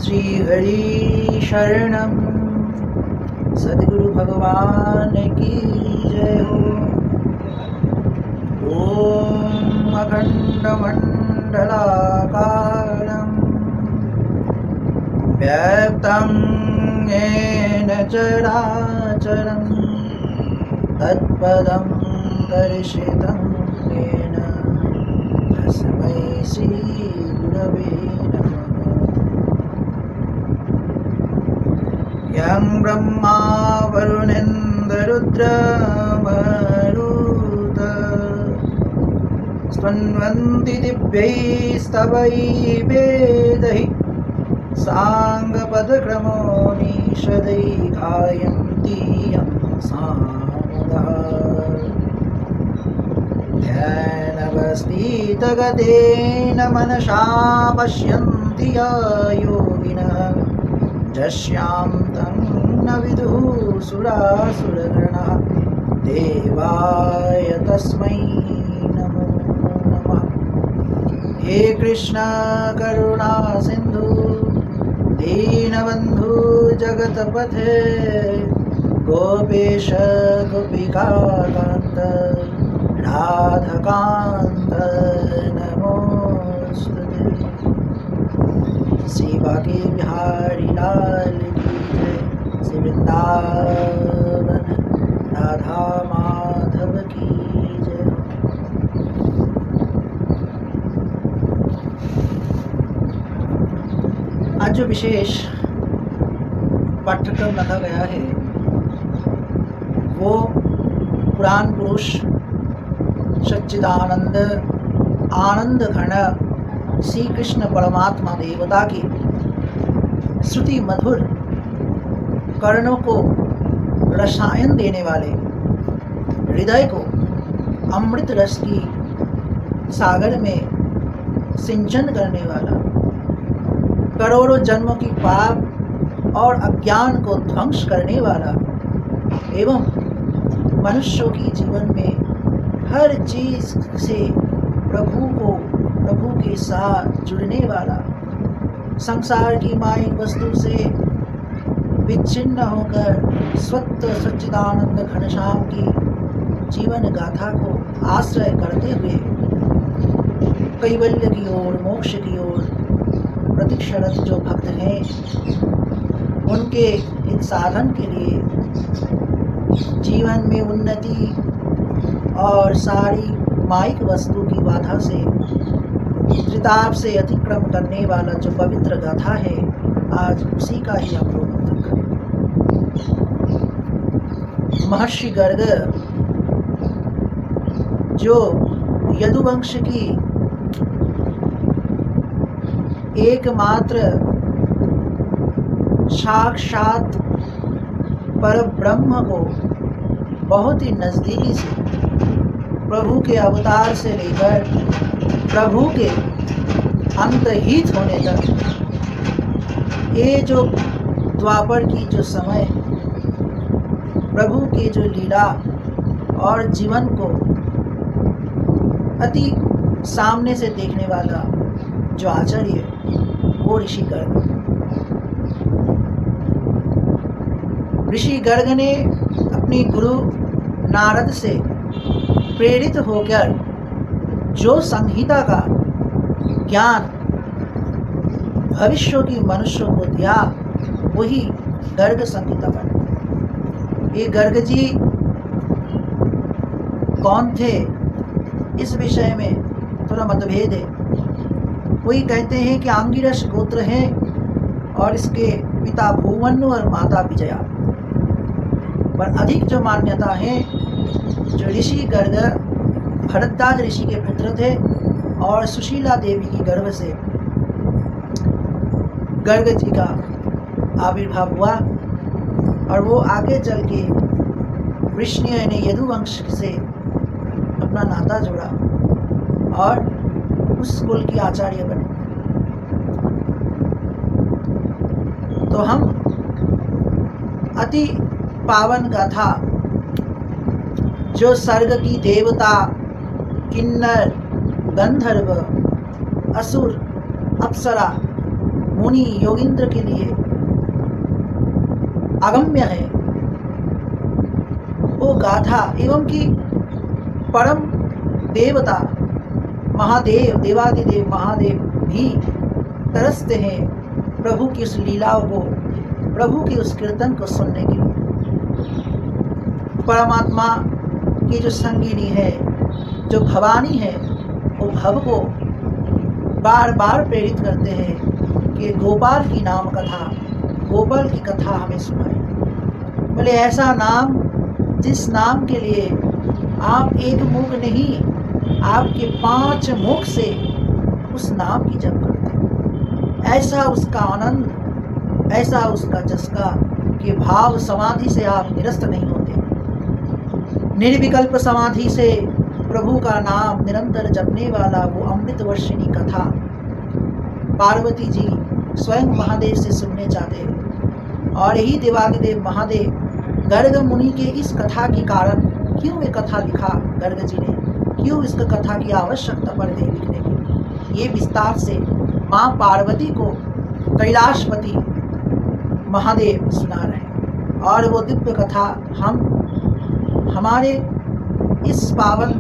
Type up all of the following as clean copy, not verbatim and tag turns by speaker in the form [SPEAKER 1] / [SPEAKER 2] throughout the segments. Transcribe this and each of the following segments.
[SPEAKER 1] श्री हरि शरणम। सद्गुरु भगवान की जय हो। ओम अखंडमंडलाकारं व्याप्तं येन चराचरं तत्पदं दर्शितं येन तस्मै श्री गुरवे नमः। यं ब्रह्मा वरुणेन्द्ररुद्रमरुत स्तन्वन्ति दिव्यैस्तवैः वेदैः साङ्गपदक्रमोपनिषदैः गायन्ति यं सामुदाः। ध्यानवस्थितगतेन मनसा पश्यन्ति योगिनः यस्यां तं न विदुः सुरासुरगणाः। देवाय तस्मै नमो नमः। हे कृष्ण करुणा सिन्धु दीनबन्धु जगत्पथे गोपेश गोपिकाकान्त राधाकान्त नमोस्तुते। श्री बांके बिहारी लाल की जय। श्री वृंदावन राधा माधव की जय। आज जो विशेष पाठ्यक्रम रखा गया है वो पुराण पुरुष सच्चिदानंद आनंद घन श्री कृष्ण परमात्मा देवता की श्रुति मधुर कर्णों को रसायन देने वाले, हृदय को अमृत रस की सागर में सिंचन करने वाला, करोड़ों जन्मों की पाप और अज्ञान को ध्वंस करने वाला एवं मनुष्यों की जीवन में हर चीज से प्रभु के साथ जुड़ने वाला, संसार की मायिक वस्तु से विच्छिन्न होकर स्वतः सच्चिदानंद घनश्याम की जीवन गाथा को आश्रय करते हुए कैवल्य की ओर, मोक्ष की ओर प्रतीक्षारत जो भक्त हैं उनके इन साधन के लिए जीवन में उन्नति और सारी मायिक वस्तु की बाधा से त्रिताप से अतिक्रम करने वाला जो पवित्र गाथा है, आज उसी का ही हम लोग मंथन करें। महर्षि गर्ग जो यदुवंश की एकमात्र साक्षात परब्रह्म को बहुत ही नजदीकी से प्रभु के अवतार से लेकर प्रभु के अंतहित होने तक ये जो द्वापर की जो समय प्रभु की जो लीला और जीवन को अति सामने से देखने वाला जो आचार्य वो ऋषि गर्ग। ऋषि गर्ग ने अपनी गुरु नारद से प्रेरित होकर जो संहिता का ज्ञान भविष्य की मनुष्यों को दिया वही गर्ग संहिता बना। ये गर्ग जी कौन थे इस विषय में थोड़ा मतभेद है। कोई कहते हैं कि आंगिरस गोत्र है और इसके पिता भूमन्यु और माता विजया, पर अधिक जो मान्यता है जो ऋषि गर्ग भरद्वाज ऋषि के पुत्र थे और सुशीला देवी की गर्भ से गर्ग जी का आविर्भाव हुआ और वो आगे चल के वृष्णि यानी यदुवंश से अपना नाता जोड़ा और उस कुल की आचार्य बने। तो हम अति पावन गाथा जो स्वर्ग की देवता, किन्नर, गंधर्व, असुर, अप्सरा मुनि योगिंद्र के लिए अगम्य है वो गाथा, एवं कि परम देवता महादेव, देवादिदेव महादेव भी तरसते हैं प्रभु की उस लीलाओं को, प्रभु की उस कीर्तन को सुनने के लिए। परमात्मा की जो संगिनी है, जो भवानी है, वो भव को बार बार प्रेरित करते हैं कि गोपाल की नाम कथा, गोपाल की कथा हमें सुनाए। बोले ऐसा नाम जिस नाम के लिए आप एक मुख नहीं, आपके 5 मुख से उस नाम की जप करते हैं। ऐसा उसका आनंद, ऐसा उसका चस्का कि भाव समाधि से आप निरस्त नहीं होते। निर्विकल्प समाधि से प्रभु का नाम निरंतर जपने वाला वो अमृत वर्षिणी कथा पार्वती जी स्वयं महादेव से सुनने चाहते हैं। और यही देवादिदेव महादेव गर्ग मुनि के इस कथा के कारण क्यों ये कथा लिखा गर्ग जी ने, क्यों इस कथा की आवश्यकता पड़ गई लिखने की, ये विस्तार से माँ पार्वती को कैलाशपति महादेव सुना रहे हैं। और वो दिव्य कथा हम हमारे इस पावन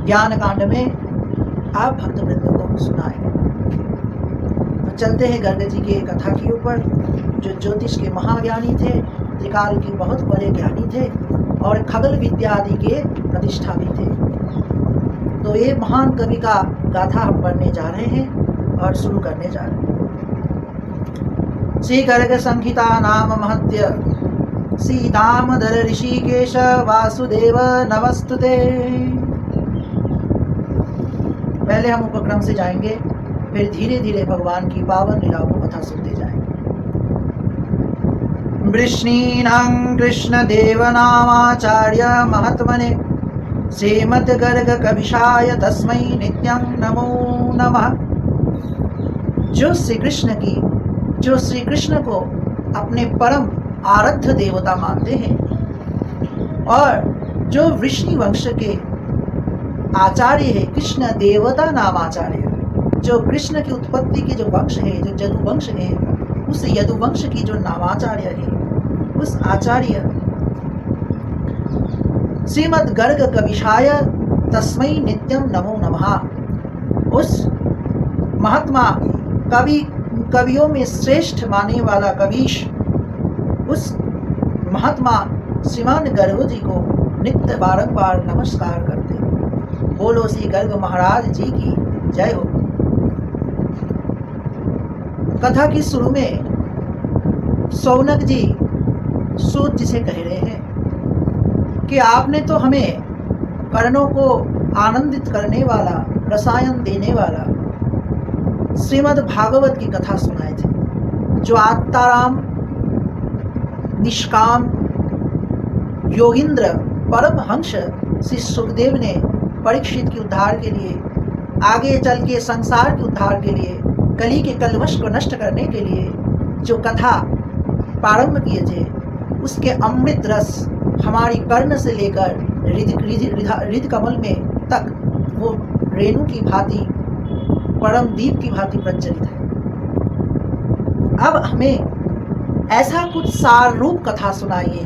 [SPEAKER 1] ज्ञान कांड में आप भक्तवृंद को सुनाएंगे। तो चलते हैं गर्ग जी के कथा के ऊपर, जो ज्योतिष के महाज्ञानी थे, त्रिकाल के बहुत बड़े ज्ञानी थे और खगल विद्या आदि के प्रतिष्ठा भी थे। तो ये महान कवि का गाथा हम पढ़ने जा रहे हैं और शुरू करने जा रहे हैं। श्री गर्ग संहिता नाम महत्य श्री दामोदर ऋषिकेश वासुदेव नमस्तुते। पहले हम उपक्रम से जाएंगे, फिर धीरे धीरे भगवान की पावन लीलाओं को कथा सुनते जाएंगे। वृष्णीनां कृष्णदेव नामाचार्य महात्मने श्रीमद् गर्ग कविशाय तस्मै नित्यं नमो नमः। जो श्री कृष्ण को अपने परम आराध्य देवता मानते हैं और जो वृष्णि वंश के आचार्य है, कृष्ण देवता नाम आचार्य, जो कृष्ण की उत्पत्ति के जो वंश है, जो यदुवंश है, उस यदुवंश की जो नामाचार्य है, उस आचार्य श्रीमद् गर्ग कविशाय तस्मै नित्यं नमो नमः। उस महात्मा कवियों में श्रेष्ठ माने वाला कवीश, उस महात्मा श्रीमान गर्ग जी को नित्य बारंबार नमस्कार करते। बोलो श्री गर्ग महाराज जी की जय हो। कथा की शुरू में सौनक जी सूत जी से कह रहे हैं कि आपने तो हमें कर्णों को आनंदित करने वाला, रसायन देने वाला श्रीमद् भागवत की कथा सुनाए थे, जो आत्ताराम निष्काम योगिंद्र परमहंस श्री सुखदेव ने परीक्षित के उद्धार के लिए, आगे चल के संसार के उद्धार के लिए, कली के कलवश को नष्ट करने के लिए जो कथा प्रारंभ किए थे, उसके अमृत रस हमारी कर्ण से लेकर हृदय कमल में तक वो रेणु की भांति, परम दीप की भांति प्रज्वलित है। अब हमें ऐसा कुछ सार रूप कथा सुनाइए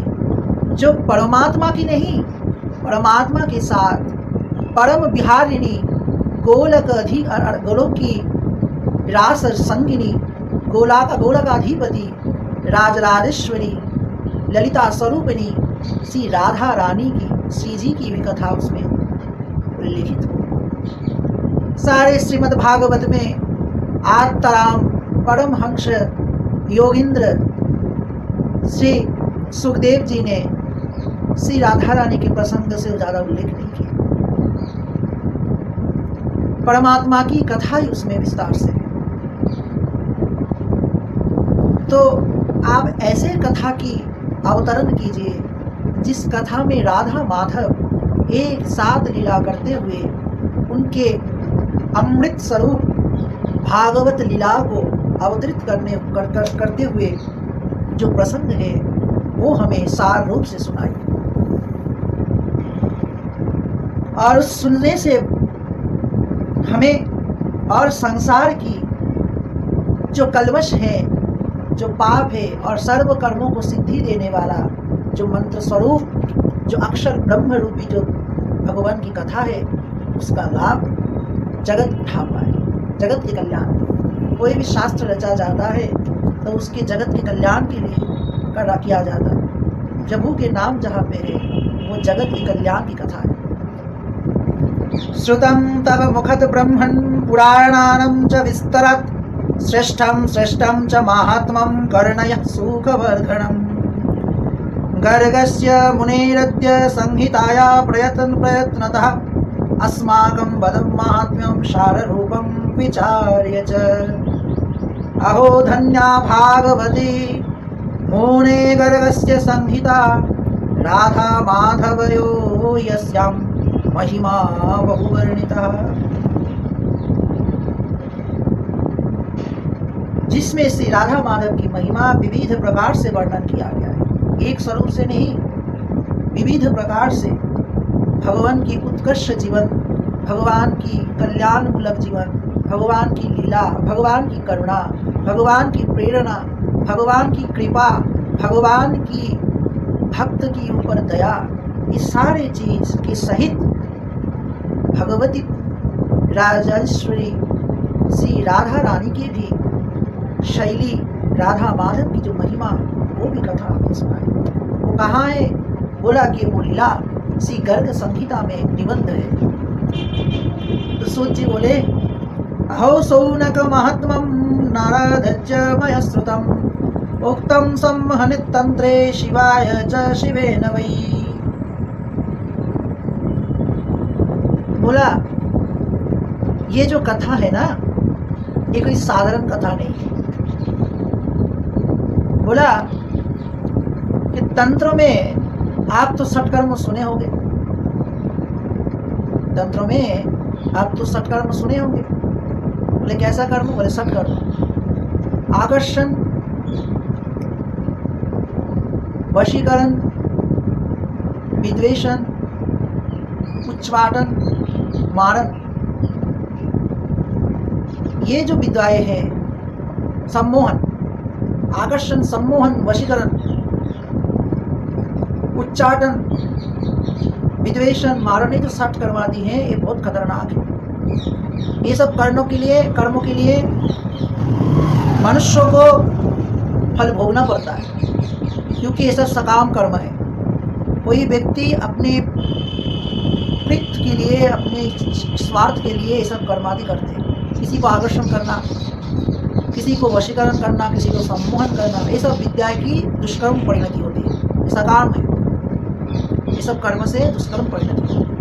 [SPEAKER 1] जो परमात्मा की नहीं, परमात्मा के साथ परम विहारिणी गोलक की रास संगिनी, गोलकाधिपति राजराजेश्वरी ललिता स्वरूपिणी श्री राधा रानी की, श्री जी की भी कथा उसमें उल्लेखित हो। सारे श्रीमद् भागवत में आत्ताराम परमहंस योगिंद्र श्री सुखदेव जी ने श्री राधा रानी के प्रसंग से ज़्यादा उल्लेख नहीं किया। परमात्मा की कथा ही उसमें विस्तार से है। तो आप ऐसे कथा की अवतरण कीजिए जिस कथा में राधा माधव एक साथ लीला करते हुए उनके अमृत स्वरूप भागवत लीला को अवतरित करते हुए जो प्रसंग है वो हमें सार रूप से सुनाई, और सुनने से हमें और संसार की जो कलवश है, जो पाप है और सर्व कर्मों को सिद्धि देने वाला जो मंत्र स्वरूप, जो अक्षर ब्रह्म रूपी जो भगवान की कथा है, उसका लाभ जगत उठा पाए, जगत के कल्याण। कोई भी शास्त्र रचा जाता है तो उसके जगत के कल्याण के लिए किया जाता है। प्रभु के नाम जहाँ पे है वो जगत के कल्याण की कथा है। श्रुतं तव मुखत ब्रह्मन् पुराणानं च विस्तरत् श्रेष्ठं श्रेष्ठं च माहात्म्यं कर्णयः सुखवर्धनम्। गर्गस्य मुनेरद्य संहिताया प्रयत्नतः अस्माकं वदं माहात्म्यं साररूपं विचार्य च। अहो धन्या भागवती मुने गर्गस्य संहिता राधा माधवयो यस्यां महिमा बहुवर्णिता। जिसमें से राधा माधव की महिमा विविध प्रकार से वर्णन किया गया है। एक स्वरूप से नहीं, विविध प्रकार से भगवान की उत्कृष्ट जीवन, भगवान की कल्याणमूलक जीवन, भगवान की लीला, भगवान की करुणा, भगवान की प्रेरणा, भगवान की कृपा, भगवान की भक्त की ऊपर दया, इस सारे चीज के सहित भगवती राजेश्वरी श्री राधा रानी की भी शैली, राधा माधव की जो महिमा, वो भी कथा हमें सुनाई। वो कहाँ है? बोला कि वो लीला श्री गर्ग संहिता में निबंध है। तो सूत जी बोले, अहो सौनक महात्मं नारदच्च मया श्रुतम् उक्तं संहनितंत्रे शिवाय च शिवेन वै। बोला ये जो कथा है ना, ये कोई साधारण कथा नहीं है। बोला कि तंत्र में आप तो सटकर्म सुने होंगे, तंत्र में आप तो सटकर्म सुने होंगे। बोले कैसा कर्म? बोले सटकर्म, आकर्षण, वशीकरण, विद्वेषण, उच्चाटन, मारण, ये जो विद्याएं हैं, सम्मोहन, आकर्षण, सम्मोहन, वशीकरण, उच्चाटन, विद्वेषण, मारण, ये जो सट कर्मादि हैं, ये बहुत खतरनाक है। ये सब कर्मों के लिए मनुष्यों को फल भोगना पड़ता है, क्योंकि ये सब सकाम कर्म है। कोई व्यक्ति अपने प्रीत के लिए, अपने स्वार्थ के लिए ये सब कर्मादि करते हैं। किसी को आकर्षण करना, किसी को वशीकरण करना, किसी को सम्मोहन करना, ये सब विद्या की दुष्कर्म परिणति होती है। ये सकाम है, ये सब कर्म से दुष्कर्म परिणति होती है।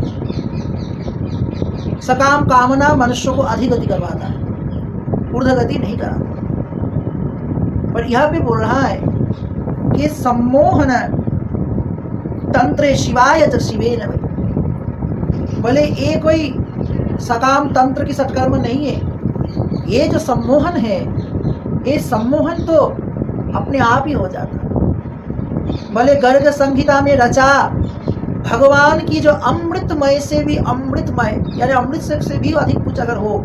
[SPEAKER 1] सकाम कामना मनुष्यों को अधिगति करवाता है, ऊर्ध्वगति नहीं कराता। पर यह भी बोल रहा है कि सम्मोहन तंत्रे शिवाय च शिवेन वै। बोले ये कोई सकाम तंत्र की सत्कर्म नहीं है। ये जो सम्मोहन है, ये सम्मोहन तो अपने आप ही हो जाता है। बोले गर्ग संहिता में रचा भगवान की जो अमृतमय से भी अमृतमय, यानी अमृत से भी अधिक कुछ अगर हो,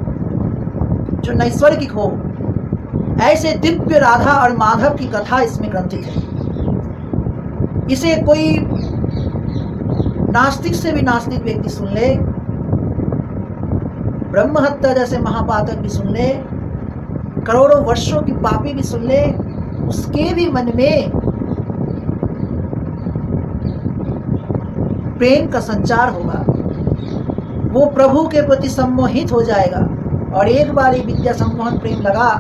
[SPEAKER 1] जो नैसर्गिक हो, ऐसे दिव्य राधा और माधव की कथा इसमें ग्रंथित है। इसे कोई नास्तिक से भी नास्तिक व्यक्ति सुन ले, ब्रह्म हत्या जैसे महापातक भी सुन ले, करोड़ों वर्षों की पापी भी सुन ले, उसके भी मन में प्रेम का संचार होगा। वो प्रभु के प्रति सम्मोहित हो जाएगा, और एक बार ये विद्या सम्मोहन प्रेम लगा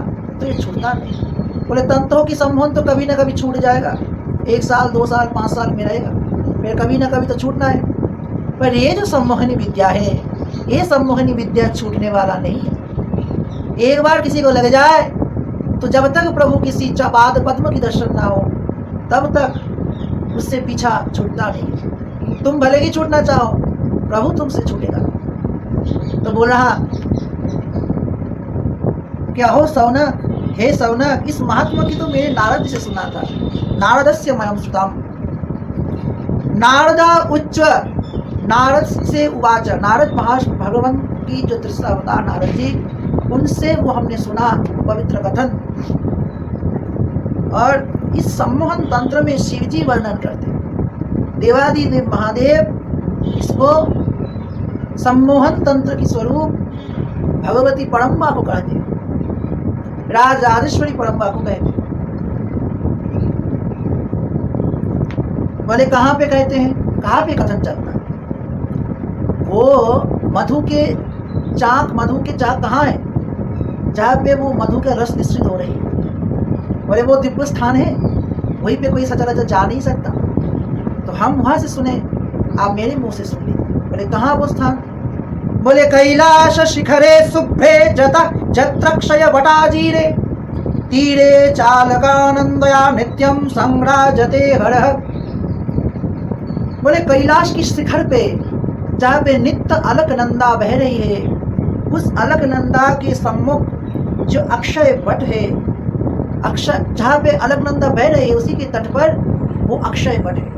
[SPEAKER 1] तो ये छूटता नहीं। बोले तंत्रों की सम्मोहन तो कभी ना कभी छूट जाएगा, 1 साल 2 साल 5 साल में रहेगा, फिर कभी ना कभी तो छूटना है। पर ये जो सम्मोहनी विद्या है, ये सम्मोहनी विद्या छूटने वाला नहीं है। एक बार किसी को लग जाए तो जब तक प्रभु किसी पाद पद्म की दर्शन ना हो, तब तक उससे पीछा छूटता नहीं। तुम भले ही छूटना चाहो, प्रभु तुमसे छूटेगा। तो बोल रहा क्या हो सौनक, हे सौनक, इस महात्मा की तो मेरे नारद से सुना था। नारदस्य मयं श्रुतम्। नारद उच्च, नारद से उवाच। नारद भगवान की जो तीसरा अवतार नारद जी, उनसे वो हमने सुना पवित्र कथन। और इस सम्मोहन तंत्र में शिवजी वर्णन करते हैं। देवादिदेव महादेव इसको सम्मोहन तंत्र की स्वरूप भगवती परम्बा को कहते हैं, राजेश्वरी परम्बा को कहते हैं। बोले कहाँ पे कहते हैं, कहाँ पे कथन चलता है? वो मधु के चाक कहाँ है जहाँ पे वो मधु का रस निश्चित हो रही है? बोले वो दिव्य स्थान है, वहीं पे कोई सचराचर जा नहीं सकता। तो हम वहां से सुने, आप मेरे मुंह से सुन लीजिए। बोले कहाँ वो स्थान? बोले कैलाश शिखरे शुभ्रे जत्रक्षय वटाजीरे तीरे चालकानंदया नित्यम संग्राजते हरः। बोले कैलाश की शिखर पे जहाँ पे नित्य अलकनंदा बह रही है, उस अलकनंदा के सम्मुख जो अक्षय वट है, अक्षय जहाँ पे अलकनंदा बह रही है उसी के तट पर वो अक्षय वट है।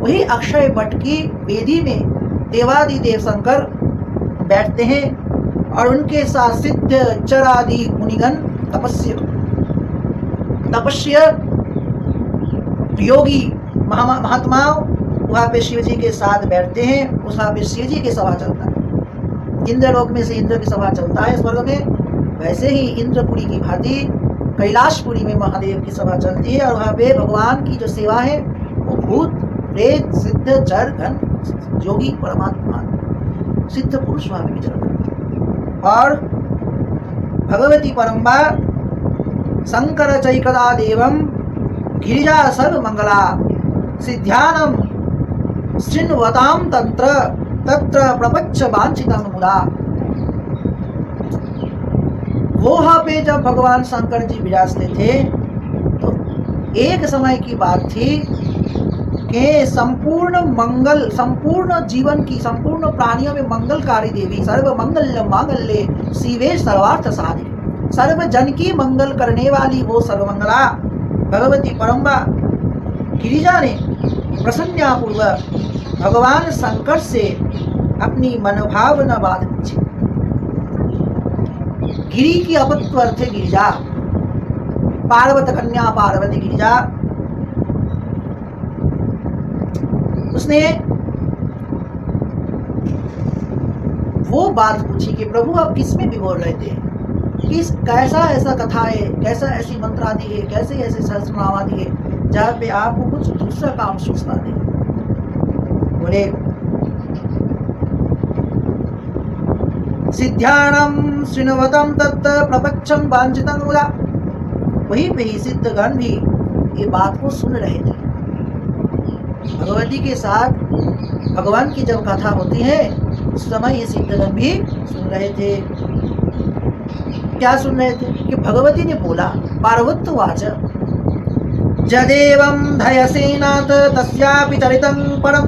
[SPEAKER 1] वही अक्षय वट की वेदी में देवादिदेव शंकर बैठते हैं और उनके साथ सिद्ध चरादि मुनिगण तपस्या योगी महात्माओं वहाँ पे शिव जी के साथ बैठते हैं। वहाँ पे शिव जी की सभा चलता है। इंद्रलोक में से इंद्र की सभा चलता है स्वर्ग में, वैसे ही इंद्रपुरी की भांति कैलाशपुरी में महादेव की सभा चलती है। और वहाँ पे भगवान की जो सेवा है वो भूत प्रेत सिद्ध जड़ घन योगी परमात्मा सिद्ध पुरुष वहाँ पे विचरण करते हैं। और भगवती परम्बा शंकर चैकदा देवम गिरिजा सर्व मंगला सिद्ध्यानम श्रृण्वताम तंत्र तत्र प्रपच्च वांछितम मुदा। वहाँ पे जब भगवान शंकर जी विराजते थे तो एक समय की बात थी कि संपूर्ण मंगल, संपूर्ण जीवन की, संपूर्ण प्राणियों में मंगलकारी देवी, सर्व मंगल मांगल्ये शिवे सर्वार्थ साधिके, सर्व जन की मंगल करने वाली वो सर्वमंगला भगवती परम्बा गिरिजा ने प्रसन्नतापूर्वक भगवान शंकर से अपनी मनोभावना बात पूछी। गिरी की अपत्व अर्थ है गिरिजा, पार्वत कन्या पार्वती गिरिजा। उसने वो बात पूछी कि प्रभु आप किस में भी बोल रहे थे, किस कैसा ऐसा कथा है, कैसा ऐसी मंत्र आदि है, कैसे ऐसे सहस्रनाम आदि है जहाँ पे आपको कुछ दूसरा काम सूचना दे। बोले सिद्ध्यानम श्रृण्वतम तत् प्रपच्छम वांछितं मुदा। वहीं पे ही सिद्धगण भी ये बात को सुन रहे थे। भगवती के साथ भगवान की जब कथा होती है उस समय ये सिद्धगण भी सुन रहे थे। क्या सुन रहे थे कि भगवती ने बोला पार्वत्वाच जदेवं धयसेनाथ तस्यापि चरितं परम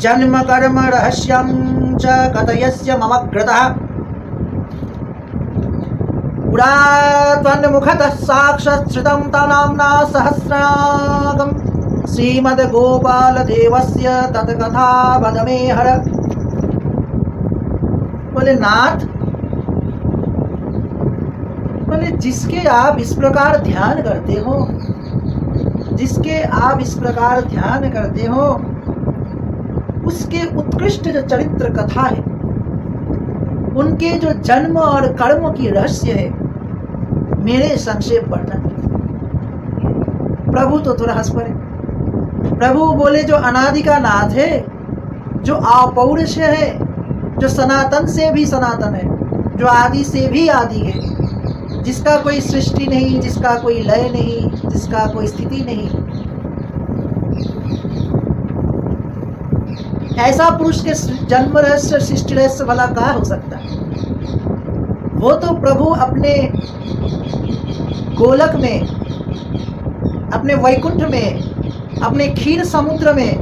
[SPEAKER 1] जन्म कर्म रहस्यं च कथयस्य ममग्रतः पुरात्वन्मुखतः साक्षात् श्रुतं तनाम्ना सहस्रागम श्रीमद्गोपालदेवस्य तत्कथा वद मे हर। बोले नाथ, बोले जिसके आप इस प्रकार ध्यान करते हो, जिसके आप इस प्रकार ध्यान करते हो, उसके उत्कृष्ट जो चरित्र कथा है, उनके जो जन्म और कर्म की रहस्य है, मेरे संक्षेप वर्णन। प्रभु तो थोड़ा हंस पड़े। प्रभु बोले जो अनादि का नाथ है, जो अपौरुष है, जो सनातन से भी सनातन है, जो आदि से भी आदि है, जिसका कोई सृष्टि नहीं, जिसका कोई लय नहीं, जिसका कोई स्थिति नहीं, ऐसा पुरुष के जन्म रहस्य सृष्टि रहस्य भला कहाँ हो सकता है? वो तो प्रभु अपने गोलक में, अपने वैकुंठ में, अपने क्षीर समुद्र में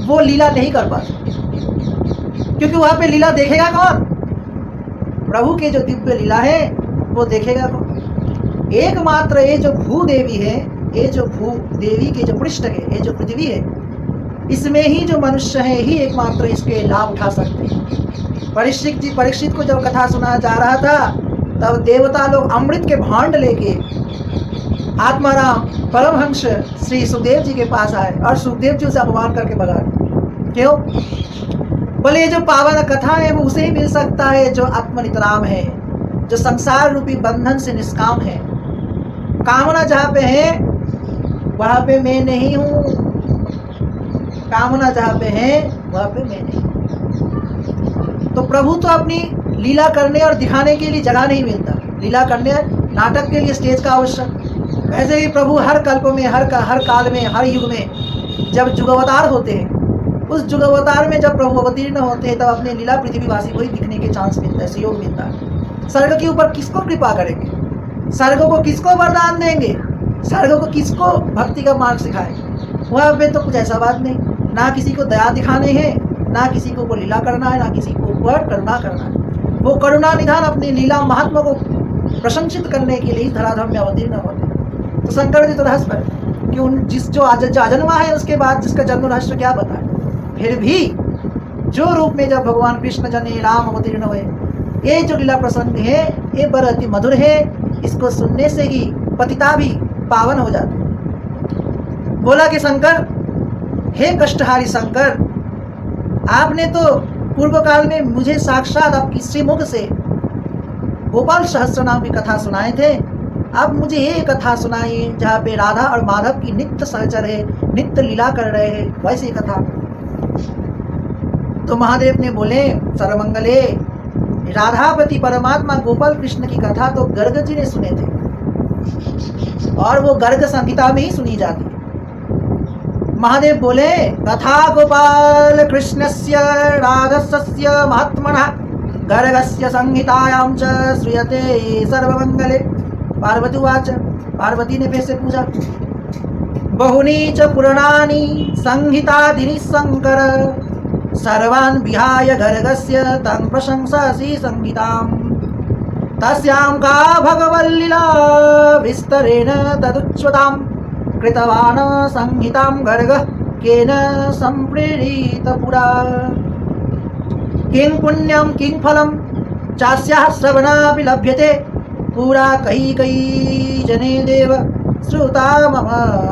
[SPEAKER 1] वो लीला नहीं कर पाते, क्योंकि वहां पे लीला देखेगा कौन? प्रभु के जो दिव्य लीला है वो देखेगा कौन? एकमात्र ये जो भूदेवी है, ये जो भूदेवी के जो पृष्ठ है, ये जो पृथ्वी है, इसमें ही जो मनुष्य है ही एकमात्र इसके लाभ उठा सकते हैं। परीक्षित को जब कथा सुनाया जा रहा था तब देवता लोग अमृत के भांड लेके आत्माराम परमहंस श्री सुखदेव जी के पास आए और सुखदेव जी उसे अपमान करके भगा दिए। क्यों? बोले ये जो पावन कथा है वो उसे ही मिल सकता है जो आत्मनितराम है, जो संसार रूपी बंधन से निष्काम है। कामना जहाँ पे है वहाँ पे मैं नहीं हूँ, कामना जहाँ पे है वहाँ पे मैं नहीं हूँ। तो प्रभु तो अपनी लीला करने और दिखाने के लिए जगह नहीं मिलता, लीला करने नाटक के लिए स्टेज का आवश्यक। वैसे ही प्रभु हर कल्प में, हर काल में, हर युग में जब जुगावतार होते हैं, उस जुगावतार में जब प्रभु अवतीर्ण होते हैं तब अपने लीला पृथ्वीवासी को ही दिखने के चांस मिलता है, सहयोग मिलता है। स्वर्ग के ऊपर किसको कृपा करेंगे, स्वर्ग को किसको वरदान देंगे, स्वर्ग को किसको भक्ति का मार्ग सिखाएंगे? वहाँ पे तो कुछ ऐसा बात नहीं, ना किसी को दया दिखाने हैं, ना किसी को लीला करना है, ना किसी को ऊपर करुणा करना है। वो करुणा निधान अपनी लीला महात्मा को प्रशंसित करने के लिए धराधाम में अवतीर्ण होते हैं। तो शंकर जी तो रहस्य पर कि उन जो अजन्मा है उसके बाद जिसका जन्म रहस्य क्या बताए, फिर भी जो रूप में जब भगवान कृष्ण जने राम अवतीर्ण हुए, ये जो लीला प्रसंग है ये बड़ा अति मधुर है, इसको सुनने से ही पतिता भी पावन हो जाते। बोला कि शंकर, हे कष्टहारी शंकर, आपने तो पूर्व काल में मुझे साक्षात आपकी श्रीमुख से गोपाल सहस्त्र नाम की कथा सुनाए थे, अब मुझे ये कथा सुनाइए जहाँ पे राधा और माधव की नित्य सहचर है, नित्य लीला कर रहे हैं, वैसी कथा। तो महादेव ने बोले, सर्वमंगले, राधापति परमात्मा गोपाल कृष्ण की कथा तो गर्ग जी ने सुने थे और वो गर्ग संहिता में ही सुनी जाती है। महादेव बोले, कथा गोपाल कृष्णस्य राधस्य महात्मनः गर्गस्य संहितायां च श्रूयते सर्वमंगले। पार्वती उवाच, पार्वती ने फिर से पूछा, बहुनी च पुराणानि संहितादीनि शंकर, सर्वान् विहाय गर्गस्य तं प्रशंसासि संहिताम्, तस्यां का भगवल्लीला विस्तरेण तदुच्यतां, कृतवान् संहितां गर्गः केन सम्प्रेरित पुरा, किं पुण्यं किं फलं चास्याः श्रवणापि लभ्यते, पूरा कई जने देव श्रुता मम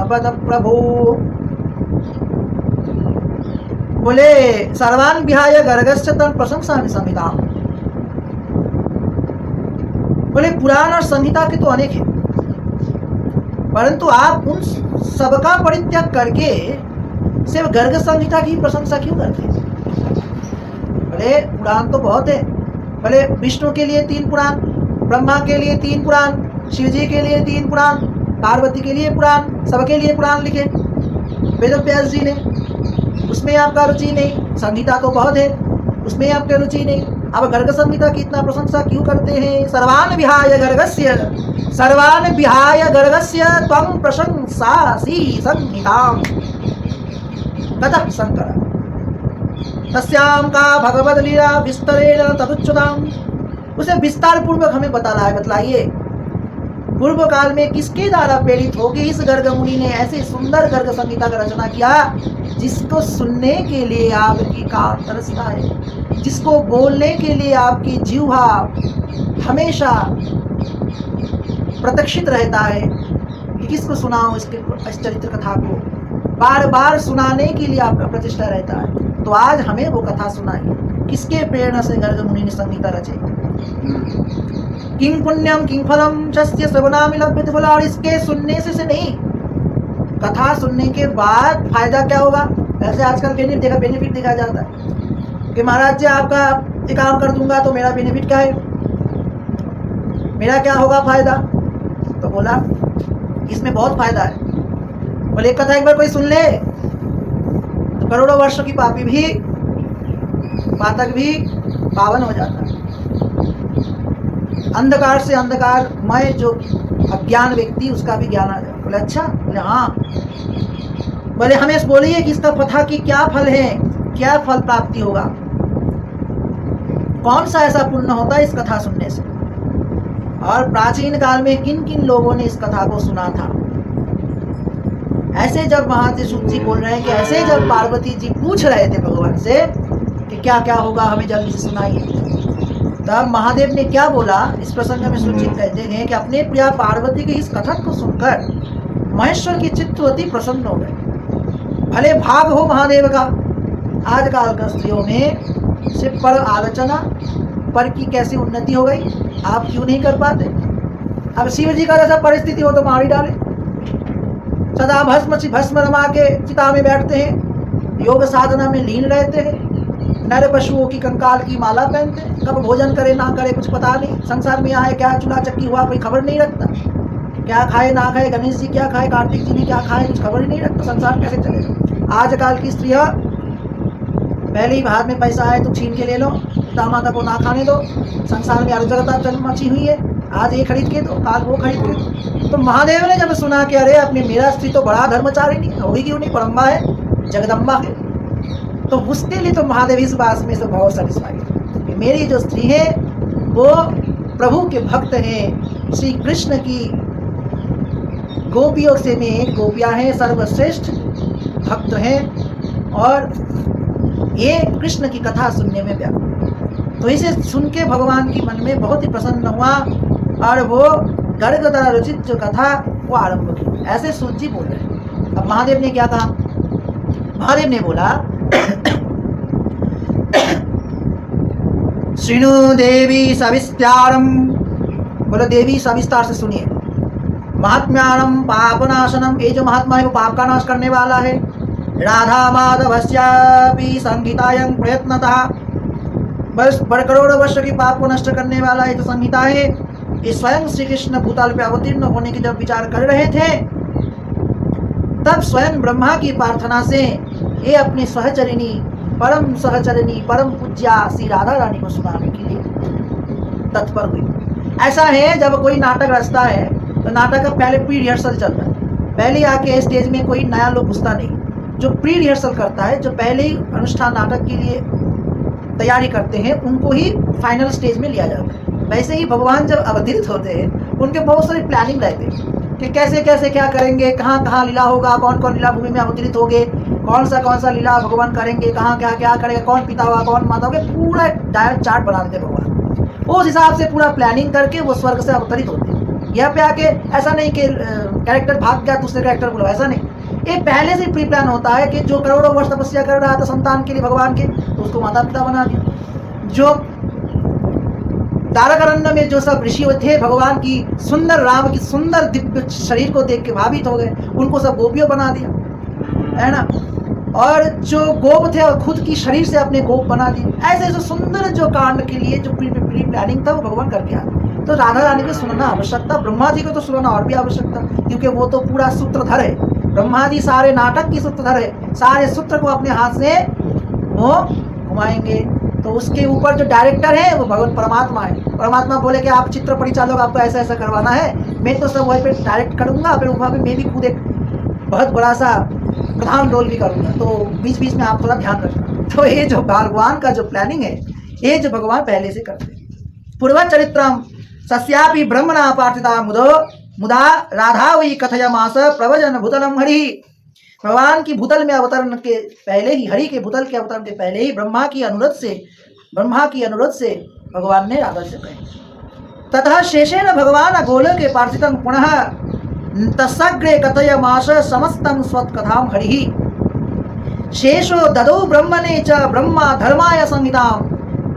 [SPEAKER 1] पद प्रभो। बोले, सर्वान् विहाय गर्गस्य तं प्रशंसामि संहिताम्। बोले, पुराण और संहिता के तो अनेक हैं, परंतु आप उन सबका परित्याग करके सिर्फ गर्ग संहिता की प्रशंसा क्यों करते हैं? बोले, पुराण तो बहुत है। बोले, विष्णु के लिए 3 पुराण, ब्रह्मा के लिए 3 पुराण, शिव जी के लिए 3 पुराण, पार्वती के लिए पुराण, सबके लिए पुराण लिखे वेद व्यास जी ने। उसमें आपका रुचि नहीं, संहिता तो बहुत है, उसमें आपकी रुचि नहीं, अब गर्ग संहिता की इतना प्रशंसा क्यों करते हैं? सर्वान् विहाय गर्गस्य, सर्वान् विहाय गर्गस्य त्वं प्रशंसासि संहिताम्, ततः शंकर तस्यां का भगवद लीला विस्तरेण तदुच्यताम्। उसे विस्तार पूर्वक हमें बतलाइए, पूर्व काल में किसके द्वारा प्रेरित होकर इस गर्ग मुनि ने ऐसे सुंदर गर्ग संहिता का रचना किया, जिसको सुनने के लिए आपकी कान तरसता है, जिसको बोलने के लिए आपकी जीवा हमेशा प्रतीक्षित रहता है कि किसको सुनाऊं इस चरित्र कथा को, बार बार सुनाने के लिए आपका प्रतिष्ठा रहता है। तो आज हमें वो कथा सुनाइए, किसके प्रेरणा से गर्ग मुनि ने संहिता रची। किं पुण्यम किं फलम चस्य श्रवणामि लभ्यते। बोला, और इसके सुनने से नहीं, कथा सुनने के बाद फायदा क्या होगा? ऐसे आजकल बेनिफिट देखा जाता है कि महाराज जी आपका ये काम कर दूंगा तो मेरा बेनिफिट क्या है, मेरा क्या होगा फायदा? तो बोला, इसमें बहुत फायदा है। बोले, एक कथा एक बार कोई सुन ले तो करोड़ों वर्षों की पापी भी, पातक भी पावन हो जाता है। अंधकार से अंधकार मैं जो अज्ञान व्यक्ति, उसका भी ज्ञान आ जाए। बोले, अच्छा? बोले, हाँ। बोले, हमें बोलिए कि इसका कथा की क्या फल है, क्या फल प्राप्ति होगा, कौन सा ऐसा पुण्य होता है इस कथा सुनने से, और प्राचीन काल में किन किन लोगों ने इस कथा को सुना था। ऐसे जब महादेव सूत जी बोल रहे हैं कि ऐसे जब पार्वती जी पूछ रहे थे भगवान से कि क्या क्या होगा, हमें जल्दी से सुनाइए, तब महादेव ने क्या बोला इस प्रसंग में सुचित कहते हैं कि अपने प्रिया पार्वती के इस कथन को सुनकर महेश्वर की चित्तवती प्रसन्न हो गए। भले भाग हो महादेव का, आजकल का स्त्रियों में सिर्फ पर आलोचना पर की कैसी उन्नति हो गई, आप क्यों नहीं कर पाते। अब शिव जी का जैसा परिस्थिति हो तो मार ही डाले, सदा भस्म रमा के चिता में बैठते हैं, योग साधना में लीन रहते हैं, नर पशुओं की कंकाल की माला पहनते हैं, कब भोजन करे ना करे कुछ पता नहीं, संसार में आए क्या चूल्हा चक्की हुआ कोई खबर नहीं रखता, क्या खाए ना खाए, गणेश जी क्या खाए, कार्तिक जी ने क्या खाए कुछ खबर ही नहीं रखता, संसार कैसे चलेगा। आजकल की स्त्रियां पहले ही हाथ में पैसा है तो छीन के ले लो, पिता माता को ना खाने दो, संसार में अराजकता जन्म मची हुई है, आज ये खरीद के दो काल वो खरीद के दो। तो महादेव ने जब सुना कि अरे अपने मेरा स्त्री तो बड़ा धर्मचारिणी होगी, क्यों नहीं, परम्बा है, जगदम्बा है, तो उसके लिए तो महादेव इस बात में से बहुत सेटिस्फाइड कि मेरी जो स्त्री है वो प्रभु के भक्त हैं, श्री कृष्ण की गोपियों से में एक गोपियाँ हैं, सर्वश्रेष्ठ भक्त हैं और ये कृष्ण की कथा सुनने में व्याकुल। तो इसे सुन के भगवान की मन में बहुत ही प्रसन्न हुआ और वो गर्ग द्वारा रचित जो कथा वो आरंभ की। ऐसे सूत जी बोल रहे हैं। अब महादेव ने क्या कहा, महादेव ने बोला श्रीनु देवी सविस्तारम, बोलो देवी सविस्तार से सुनिए, महात्म्यानम पापनाशनम, ये जो महात्मा है वो पाप का नाश करने वाला है, राधा माधवस्यापि संहितायं प्रयत्नतः, बस करोड़ वर्ष की पाप को नष्ट करने वाला ये जो संहिता है, ये स्वयं श्री कृष्ण भूतल पे अवतीर्ण होने की जब विचार कर रहे थे तब स्वयं ब्रह्मा की प्रार्थना से ये अपनी सहचरिणी परम पूज्या श्री राधा रानी को सुनाने के लिए तत्पर हुई। ऐसा है जब कोई नाटक रचता है तो नाटक का पहले प्री रिहर्सल चलता है, पहले आके स्टेज में कोई नया लोग घुसता नहीं, जो प्री रिहर्सल करता है, जो पहले ही अनुष्ठान नाटक के लिए तैयारी करते हैं उनको ही फाइनल स्टेज में लिया जाता है। वैसे ही भगवान जब अवतरित होते हैं उनके बहुत सारी प्लानिंग रहते हैं कि कैसे कैसे क्या करेंगे, कहाँ कहाँ लीला होगा, कौन कौन लीला भूमि में अवतरित होंगे, कौन सा लीला भगवान करेंगे, कहाँ क्या क्या करेंगे, कौन पिता होगा कौन माता होगा, पूरा डायरेक्ट चार्ट बना देते भगवान। उस हिसाब से पूरा प्लानिंग करके वो स्वर्ग से अवतरित होते हैं। यहाँ पे आके ऐसा नहीं कि कैरेक्टर भाग गया दूसरे कैरेक्टर बोलो, ऐसा नहीं, ये पहले से प्री प्लान होता है कि जो करोड़ों वर्ष तपस्या कर रहा था संतान के लिए भगवान के, तो उसको माता पिता बना दिया। जो तारकारण्य में जो सब ऋषि थे भगवान की सुंदर राम की सुंदर दिव्य शरीर को देख के भावित हो गए, उनको सब गोपियों बना दिया, है ना। और जो गोप थे और खुद की शरीर से अपने गोप बना दिए। ऐसे जो सुंदर जो कांड के लिए जो प्री प्लानिंग था वो भगवान करके आए। तो राधा रानी को सुनना आवश्यकता, ब्रह्मा जी को तो सुनना और भी आवश्यकता, क्योंकि वो तो पूरा सूत्रधर है। ब्रह्मा जी सारे नाटक की सूत्रधर है, सारे सूत्र को अपने हाथ से वो घुमाएंगे। तो उसके ऊपर जो डायरेक्टर है वो भगवान परमात्मा है। परमात्मा बोले कि आप चित्र परिचालक, आपको ऐसा ऐसा करवाना है, मैं तो सब वहीं पे डायरेक्ट करूँगा, फिर वहाँ पे मैं भी खुद एक बहुत बड़ा सा प्रधान रोल भी करूँगा, तो बीच बीच में आप थोड़ा ध्यान रखना। तो ये जो भगवान का जो प्लानिंग है ये जो भगवान पहले से करते हैं। पूर्व चरित्रम सस्यापि ब्रह्मणा पार्थिता मुदा राधा वही कथयमास प्रवचन भूतलम हरि। भगवान की भूतल में अवतरण के पहले ही, हरि के भूतल के अवतरण के पहले ही ब्रह्मा की अनुरोध से भगवान ने राधा से कहे। तथा शेषेण भगवान गोलोके पार्थितं पुनः तस्सग्रे कथयमास समस्तं स्वत्कथां हरिः। शेषो ददौ ब्रह्मणे च ब्रह्मा धर्माय संहितां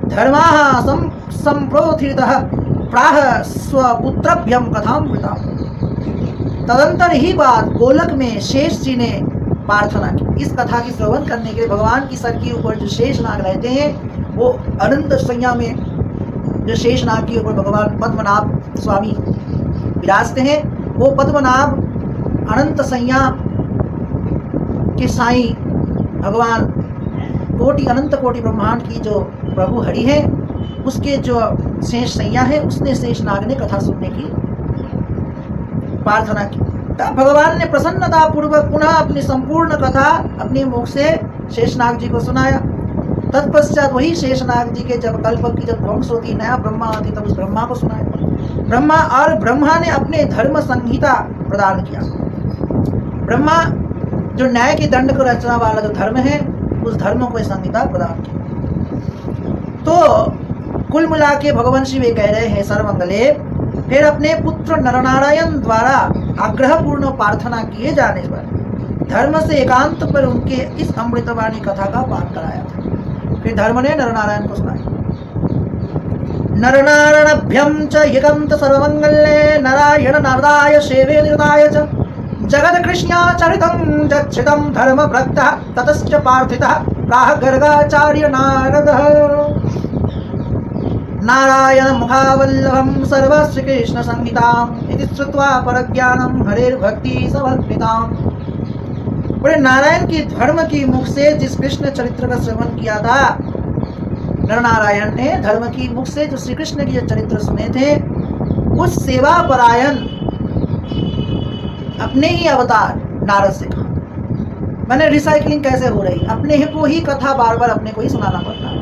[SPEAKER 1] धर्माः संप्रोथितः प्राह स्वपुत्रभ्यं कथामृताम्। तदंतर ही बात गोलक में शेष जी ने प्रार्थना की। इस कथा की श्रवण करने के लिए भगवान की सर के ऊपर जो शेष नाग रहते हैं वो अनंत संज्ञा में जो शेष नाग के ऊपर भगवान पद्मनाभ स्वामी विराजते हैं, वो पद्मनाभ अनंत संज्ञा के साईं भगवान अनंत कोटि ब्रह्मांड की जो प्रभु हरि है उसके जो शेष संज्ञा है उसने शेष नाग ने कथा सुनने की प्रार्थना की। तब भगवान ने प्रसन्नता पूर्वक पुनः अपनी संपूर्ण कथा अपने मुख से शेषनाग जी को सुनाया। तत्पश्चात वही शेषनाग जी के जब कल्प की जब ध्वंस होती, नया ब्रह्मा आती, तब उस ब्रह्मा को सुनाया। ब्रह्मा ने अपने धर्म संहिता प्रदान किया। ब्रह्मा जो न्याय के दंड को रचना वाला जो धर्म है उस धर्म को संहिता प्रदान किया। तो कुल मिला के भगवान शिव ये कह रहे हैं सर्वमंगले, फिर अपने पुत्र नरनारायण द्वारा आग्रहपूर्ण प्रार्थना किए जाने पर धर्म से एकांत पर उनके इस अमृतवाणी कथा का पाठ कराया था। फिर धर्म ने नरनारायण को सुनाया। नरनारायणाभ्यं च हिकंत सर्वमंगले नारायण नारदाय सेवे निरताय च जगद कृष्णा चरितं जच्छितं धर्म भक्तः ततश्च पार्थितः प्राह गर्गाचार्य नारदः। नारायण मुखावल्लभं सर्वश्री कृष्ण संहिताम् इति श्रुत्वा परज्ञानं हरेर्भक्ति समर्पिताम्। बोले नारायण की धर्म की मुख से जिस कृष्ण चरित्र का श्रवण किया था, नरनारायण ने धर्म की मुख से जो श्री कृष्ण के चरित्र सुने थे, उस सेवा परायण अपने ही अवतार नारद से कहा। मैंने रिसाइकलिंग कैसे हो रही, अपने को ही कथा बार बार अपने को ही सुनाना पड़ता है।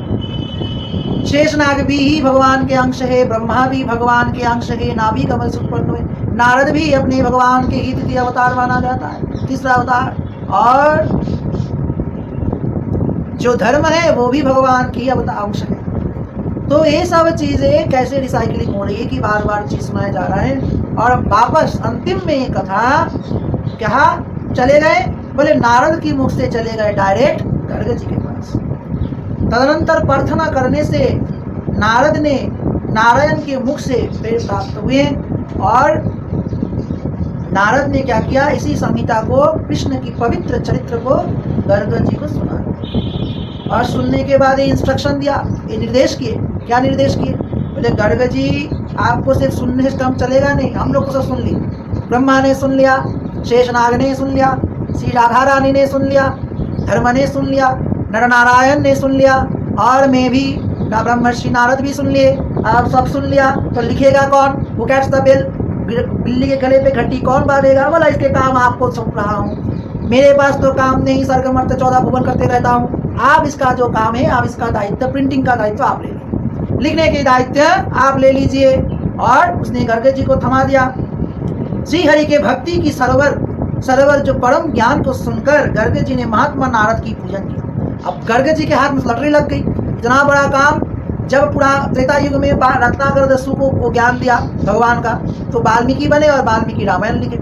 [SPEAKER 1] शेषनाग भी ही भगवान के अंश है, ब्रह्मा भी भगवान के अंश है, नाभि कमल से उत्पन्न हुए, नारद भी अपने भगवान के ही तृतीय अवतार माना जाता है, तीसरा अवतार। और जो धर्म है वो भी भगवान की अंश है। तो ये सब चीजें कैसे रिसाइकलिंग हो रही है कि बार बार चीज सुनाया जा रहा है। और वापस अंतिम में ये कथा क्या चले गए, बोले नारद की मुख से चले गए डायरेक्ट गर्ग जी के पास। तदनंतर प्रार्थना करने से नारद ने नारायण के मुख से प्रेम प्राप्त हुए और नारद ने क्या किया, इसी संहिता को, कृष्ण की पवित्र चरित्र को गर्ग जी को सुना। और सुनने के बाद ये इंस्ट्रक्शन दिया, ये निर्देश किए। क्या निर्देश किए, बोले गर्ग जी आपको सिर्फ सुनने से कम चलेगा नहीं, हम लोग को सब सुन ली। ब्रह्मा ने सुन लिया, शेषनाग ने सुन लिया, श्री राधा रानी ने सुन लिया, धर्म ने सुन लिया, नरनारायण ने सुन लिया, और मैं भी ब्रह्मर्षि नारद भी सुन लिए। आप सब सुन लिया तो लिखेगा कौन, हु कैट्स द बेल, बिल्ली के गले पे घंटी कौन बांधेगा। बोला इसके काम आपको सौंप रहा हूँ, मेरे पास तो काम नहीं, स्वर्ग मर्त्य 14 भुवन करते रहता हूँ। आप इसका जो काम है, आप इसका दायित्व, प्रिंटिंग का दायित्व आप ले लीजिए, लिखने के दायित्व आप ले लीजिए। और उसने गर्ग जी को थमा दिया। श्री हरि के भक्ति की सरोवर जो परम ज्ञान को सुनकर गर्ग जी ने महात्मा नारद की पूजन किया। अब गर्ग जी के हाथ में लटरी लग गई, इतना बड़ा काम। जब पूरा त्रेता युग में रत्नाकर दस्यु को ज्ञान दिया भगवान का, तो वाल्मीकि बने और वाल्मीकि रामायण लिखे।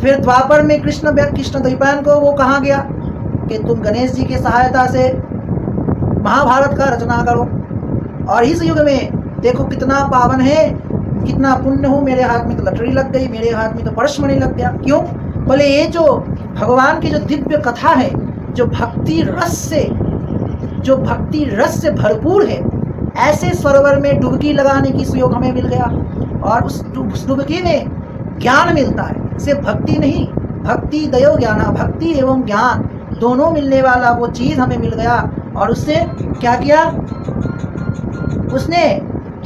[SPEAKER 1] फिर द्वापर में कृष्ण द्वैपायन को वो कहा गया कि तुम गणेश जी की सहायता से महाभारत का रचना करो। और इस युग में देखो कितना पावन है, कितना पुण्य हो। मेरे हाथ में तो लटरी लग गई, मेरे हाथ में तो परशमणि लग गया। क्यों, बोले ये जो भगवान की जो दिव्य कथा है, जो भक्ति रस से भरपूर है, ऐसे सरोवर में डुबकी लगाने की सुयोग हमें मिल गया। और उस डुबकी में ज्ञान मिलता है, सिर्फ भक्ति नहीं, भक्ति दयो ज्ञान, भक्ति एवं ज्ञान दोनों मिलने वाला वो चीज हमें मिल गया। और उससे क्या किया, उसने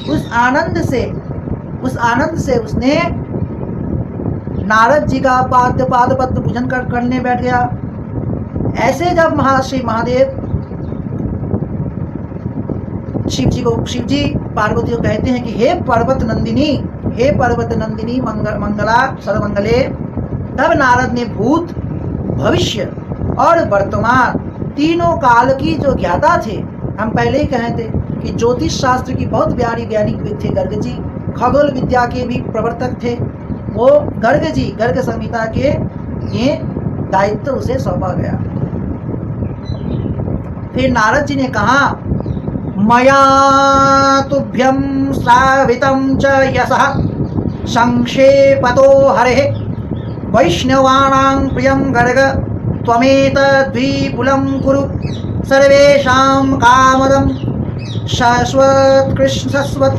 [SPEAKER 1] उस आनंद से उसने नारद जी का पाद पद्म पूजन करने बैठ गया। ऐसे जब श्री महादेव शिव जी पार्वती को कहते हैं कि हे पर्वत नंदिनी मंगला सर्वमंगले, तब नारद ने भूत, भविष्य और वर्तमान तीनों काल की जो ज्ञाता थे, हम पहले ही कहे थे कि ज्योतिष शास्त्र की बहुत प्यारी ज्ञानी थे गर्ग जी, खगोल विद्या के भी प्रवर्तक थे वो गर्ग जी। गर्ग संहिता के ये दायित्व उसे सौंपा गया। फिर नारद जी ने कहा, मया तुभ्यं श्रावितं च यशः संक्षेपतो हरेः वैष्णवानां प्रियं गर्ग त्वमेतद्विपुलं कुरु सर्वेषां कामदं शाश्वत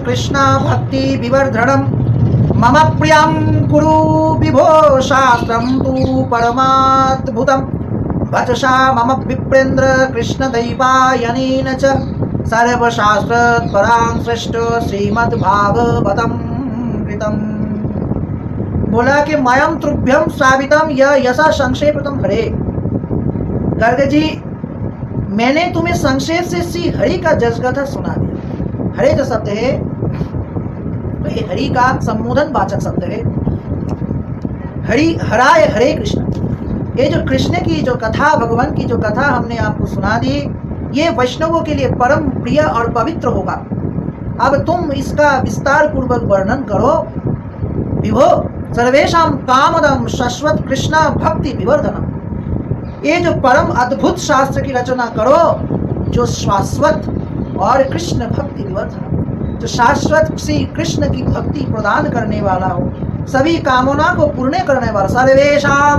[SPEAKER 1] कृष्ण भक्ति विवर्धनम् मम प्रियं कुरु विभो शास्त्रं तु परमाद्भुतं वचसा मम विप्रेन्द्र कृष्ण दैवायनेन च सर्वशास्त्रपरां श्रेष्ठ श्रीमद्भागवतं कृतं। बोला कि मयम तुभ्यं श्रावितम यशा संक्षेपितम हरे। गर्ग जी, मैंने तुम्हें संक्षेप से श्री हरि का जस कथा सुना दिया। हरे जो शब्द है, तो ये हरि का संबोधन वाचक शब्द है। हराय हरे कृष्ण, ये जो कृष्ण की जो कथा, भगवान की जो कथा हमने आपको सुना दी, ये वैष्णवों के लिए परम प्रिय और पवित्र होगा। अब तुम इसका विस्तार पूर्वक वर्णन करो। विभो सर्वेषां कामदम शाश्वत कृष्ण भक्ति विवर्धनम। ये जो परम अद्भुत शास्त्र की रचना करो, जो शाश्वत और कृष्ण भक्ति विवर्धनम, जो शाश्वत श्री कृष्ण की भक्ति प्रदान करने वाला हो, सभी कामना को पूर्ण करने वाला। सर्वेषां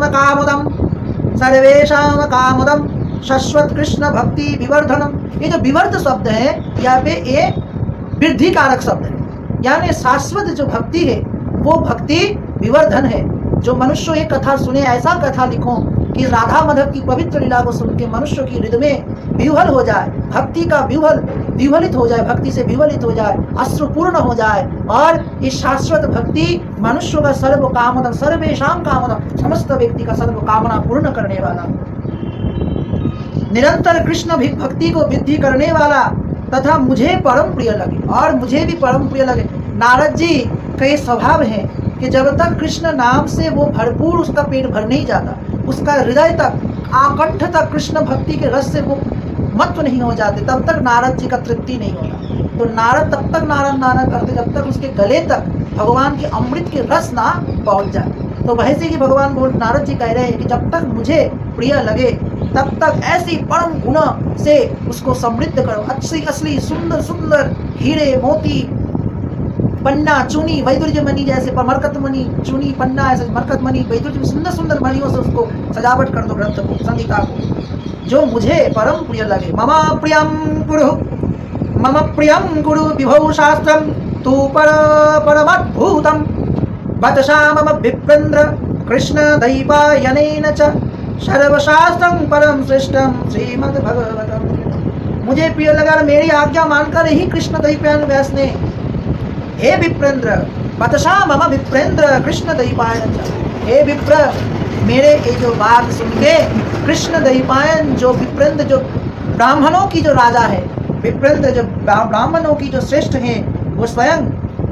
[SPEAKER 1] कामदम शाश्वत कृष्ण भक्ति विवर्धनम। ये जो विवर्ध शब्द है यहाँ पे ये वृद्धि कारक शब्द है, यानी शाश्वत जो भक्ति है वो भक्ति विवर्धन है। जो मनुष्य ये कथा सुने, ऐसा कथा लिखो कि राधा माधव की पवित्र लीला को सुन के मनुष्य की हृदय में विह्वल हो जाए, भक्ति का विह्वलित हो जाए, भक्ति से विह्वलित हो जाए, अश्रुपूर्ण हो जाए। और ये शाश्वत भक्ति मनुष्य का सर्व कामदम, सर्वेषां कामदम, समस्त व्यक्ति का सर्व कामना पूर्ण करने वाला, निरंतर कृष्ण भक्ति को वृद्धि करने वाला तथा मुझे परम प्रिय लगे, और मुझे भी परम प्रिय लगे। नारद जी का ये स्वभाव है कि जब तक कृष्ण नाम से वो भरपूर उसका पेट भर नहीं जाता, उसका हृदय तक आकंठ तक कृष्ण भक्ति के रस से वो मत्व नहीं हो जाते, तब तक नारद जी का तृप्ति नहीं होता। तो नारद तब तक नारद करते जब तक उसके गले तक भगवान के अमृत के रस ना पहुंच जाए। तो वैसे कि भगवान नारद जी कह रहे हैं कि जब तक मुझे प्रिय लगे तब तक ऐसी परम गुण से उसको समृद्ध करो। अच्छी असली सुंदर सुंदर हीरे मोती पन्ना चूनी वैदुर्य मणि, जैसे मरकत मणि चूनी पन्ना, ऐसे मरकत मणि वैदुर्य सुंदर सुंदर मणियों से उसको सजावट कर दो, ग्रंथ को, संहिता को, जो मुझे परम प्रिय लगे। मम प्रियम गुरु विभौ शास्त्रम तू परमद्भुतम वचसा मम विप्रेन्द्र कृष्ण दैपायनेन च सर्वशास्त्रं परम श्रेष्ठम श्रीमद्भगवतम। मुझे प्रिय लगा, मेरी आज्ञा मानकर ही कृष्ण दैपायन व्यास ने, हे विप्रेन्द्र, वचसा मम विप्रेन्द्र कृष्ण दैपायन च, हे विप्र, मेरे ये जो बात सुन के कृष्ण दैपायन, जो विप्रेन्द्र, जो ब्राह्मणों की जो राजा है, विप्रेन्द्र जो ब्राह्मणों की जो श्रेष्ठ है, वो स्वयं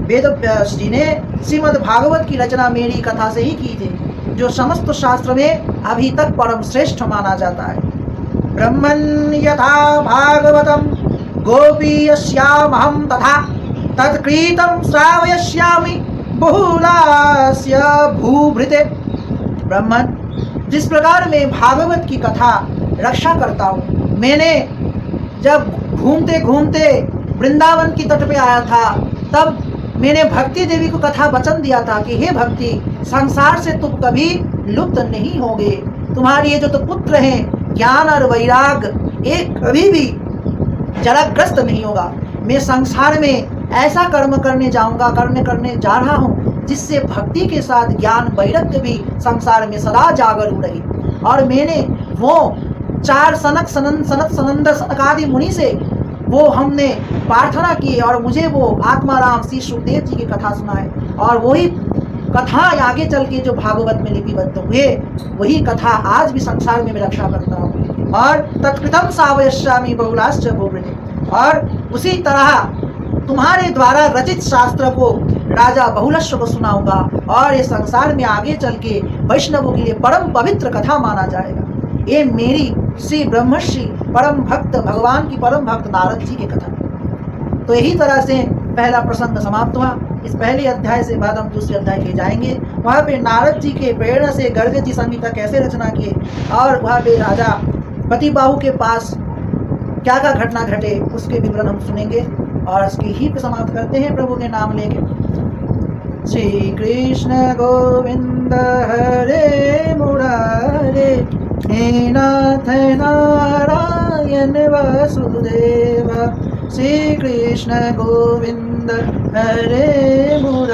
[SPEAKER 1] वेद व्यास जी ने श्रीमद् भागवत की रचना मेरी कथा से ही की थी, जो समस्त शास्त्र में अभी तक परम श्रेष्ठ माना जाता है। ब्रह्मन् यथा भागवतम गोपीयस्यामहं तथा तत्कृतं श्रावयिष्यामि बहुलास्य भूभृते। ब्रह्मन, जिस प्रकार मैं भागवत की कथा रक्षा करता हूँ, मैंने जब घूमते घूमते वृंदावन की तट पे आया था, तब मैंने भक्ति देवी को कथा वचन दिया था कि हे भक्ति, संसार से तुम कभी लुप्त नहीं होगे, तुम्हारे ये जो तो पुत्र हैं ज्ञान और वैराग, एक कभी भी जराग्रस्त नहीं होगा। मैं संसार में ऐसा कर्म करने जाऊंगा, करने जा रहा हूँ, जिससे भक्ति के साथ ज्ञान वैराग्य भी संसार में सदा जागरूक रही। और मैंने वो 4 सनक सनंद सनकादि मुनि से वो हमने प्रार्थना की, और मुझे वो आत्माराम श्री सुखदेव जी की कथा सुनाए, और वही कथा आगे चल के जो भागवत में लिपिबद्ध हुए, वही कथा आज भी संसार में मैं रक्षा करता हूँ। और तत्कृतं श्रावयिष्यामि बहुलाश्च भूभृते, और उसी तरह तुम्हारे द्वारा रचित शास्त्र को राजा बहुलश्व को सुनाऊंगा, और ये संसार में आगे चल के वैष्णवों के लिए परम पवित्र कथा माना जाएगा। ये मेरी श्री ब्रह्मर्षि परम भक्त, भगवान की परम भक्त नारद जी की कथा। तो यही तरह से पहला प्रसंग समाप्त हुआ। इस पहले अध्याय से बाद हम दूसरे अध्याय के जाएंगे। वहाँ पे नारद जी के प्रेरणा से गर्ग जी संहिता कैसे रचना किए, और वहाँ पे राजा पतिबाहु के पास क्या क्या घटना घटे, उसके विवरण हम सुनेंगे। और इसकी ही पे समाप्त करते हैं प्रभु के नाम लेके। श्री कृष्ण गोविंद हरे मुरारे, हे नाथ नारायण वासुदेव। श्री कृष्ण गोविंद हरे मुरारे।